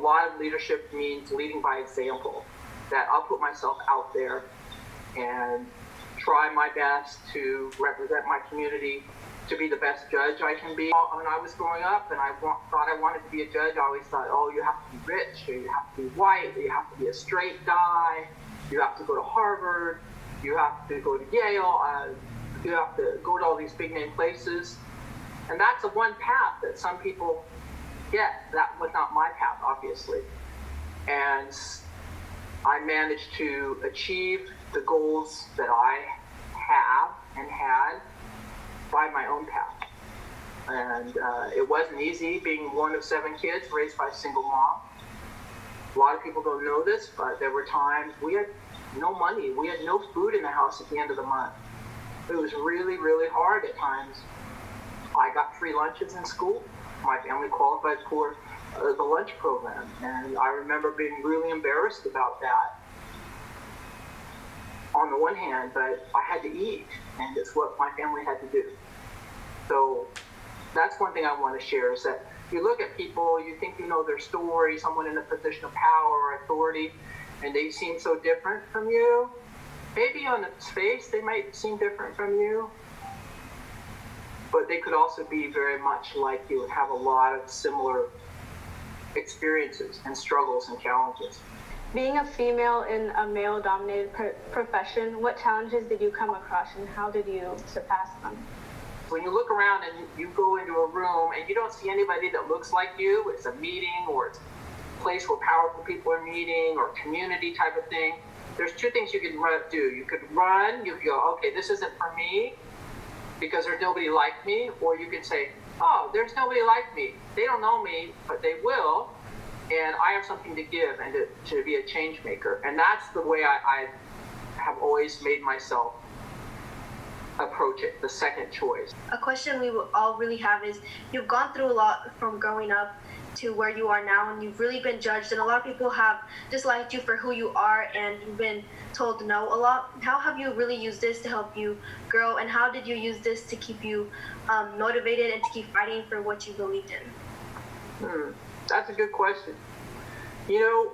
lot of leadership means leading by example, that I'll put myself out there and try my best to represent my community, to be the best judge I can be. When I was growing up and I thought I wanted to be a judge, I always thought, oh, you have to be rich, or you have to be white, or you have to be a straight guy, you have to go to Harvard, you have to go to Yale, you have to go to all these big name places. And that's the one path that some people get. That was not my path, obviously. And I managed to achieve the goals that I have and had by my own path. And it wasn't easy being one of 7 kids raised by a single mom. A lot of people don't know this, but there were times we had no money. We had no food in the house at the end of the month. It was really, really hard at times. I got free lunches in school. My family qualified for the lunch program. And I remember being really embarrassed about that on the one hand, but I had to eat, and it's what my family had to do. So that's one thing I want to share, is that you look at people, you think you know their story, someone in a position of power or authority, and they seem so different from you. Maybe on its face they might seem different from you, but they could also be very much like you and have a lot of similar experiences and struggles and challenges. Being a female in a male-dominated profession, what challenges did you come across and how did you surpass them? When you look around and you go into a room and you don't see anybody that looks like you, it's a meeting or it's a place where powerful people are meeting or community type of thing, there's 2 things you can do. You could run, you could go, okay, this isn't for me because there's nobody like me, or you could say, oh, there's nobody like me. They don't know me, but they will, and I have something to give and to be a change maker. And that's the way I have always made myself approach it, the second choice. A question we will all really have is, you've gone through a lot from growing up to where you are now, and you've really been judged, and a lot of people have disliked you for who you are, and you've been told no a lot. How have you really used this to help you grow, and how did you use this to keep you motivated and to keep fighting for what you believed in? That's a good question. You know,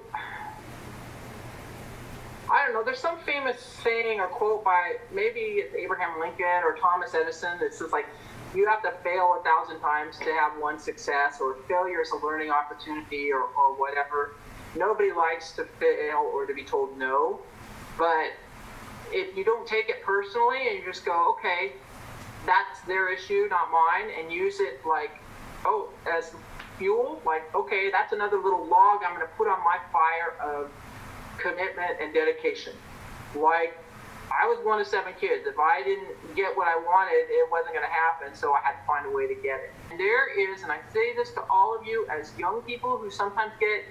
I don't know, there's some famous saying or quote by maybe it's Abraham Lincoln or Thomas Edison that says, like, you have to fail 1,000 times to have one success, or failure is a learning opportunity, or whatever. Nobody likes to fail or to be told no, but if you don't take it personally and you just go, okay, that's their issue, not mine, and use it like, oh, as fuel, like, okay, that's another little log I'm going to put on my fire of commitment and dedication. Like, I was one of 7 kids. If I didn't get what I wanted, it wasn't going to happen, so I had to find a way to get it. And there is, and I say this to all of you as young people who sometimes get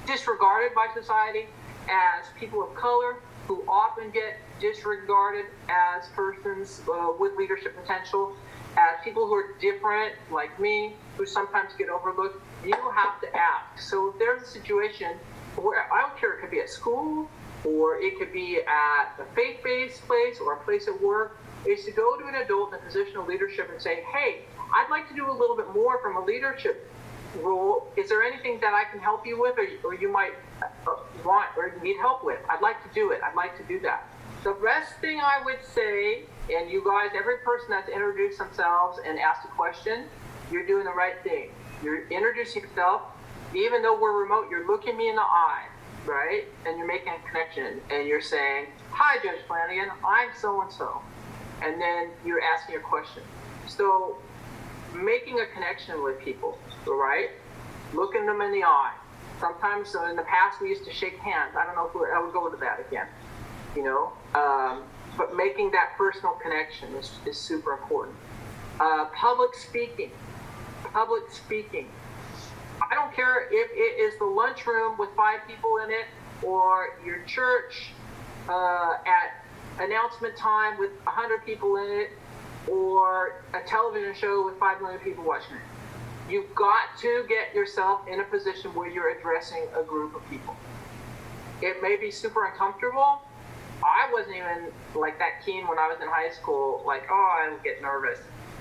disregarded by society, as people of color who often get disregarded as persons with leadership potential, as people who are different, like me, who sometimes get overlooked, you have to act. So if there's a situation where, I don't care, it could be at school, or it could be at a faith-based place or a place at work, is to go to an adult in a position of leadership and say, hey, I'd like to do a little bit more from a leadership role. Is there anything that I can help you with, or you might want or need help with? I'd like to do it. I'd like to do that. The best thing I would say, and you guys, every person that's introduced themselves and asked a question, you're doing the right thing. You're introducing yourself. Even though we're remote, you're looking me in the eye, right? And you're making a connection, and you're saying, hi, Judge Flanagan, I'm so-and-so. And then you're asking a question. So making a connection with people, right? Looking them in the eye. Sometimes in the past we used to shake hands. I don't know if I would go to that again, you know? But making that personal connection is super important. Public speaking. I don't care if it is the lunchroom with 5 people in it, or your church at announcement time with 100 people in it, or a television show with 5 million people watching it. You've got to get yourself in a position where you're addressing a group of people. It may be super uncomfortable. I wasn't even like that keen when I was in high school, like, oh, I would get nervous.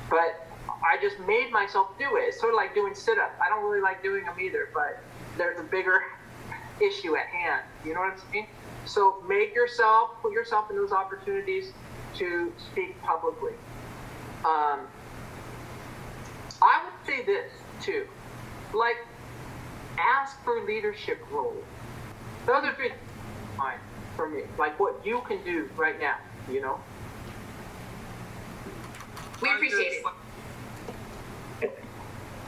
But I just made myself do it. It's sort of like doing sit-ups. I don't really like doing them either, but there's a bigger issue at hand. You know what I'm saying? So put yourself in those opportunities to speak publicly. I would say this too, like, ask for leadership roles. Those are good for me, like what you can do right now, you know? We appreciate it.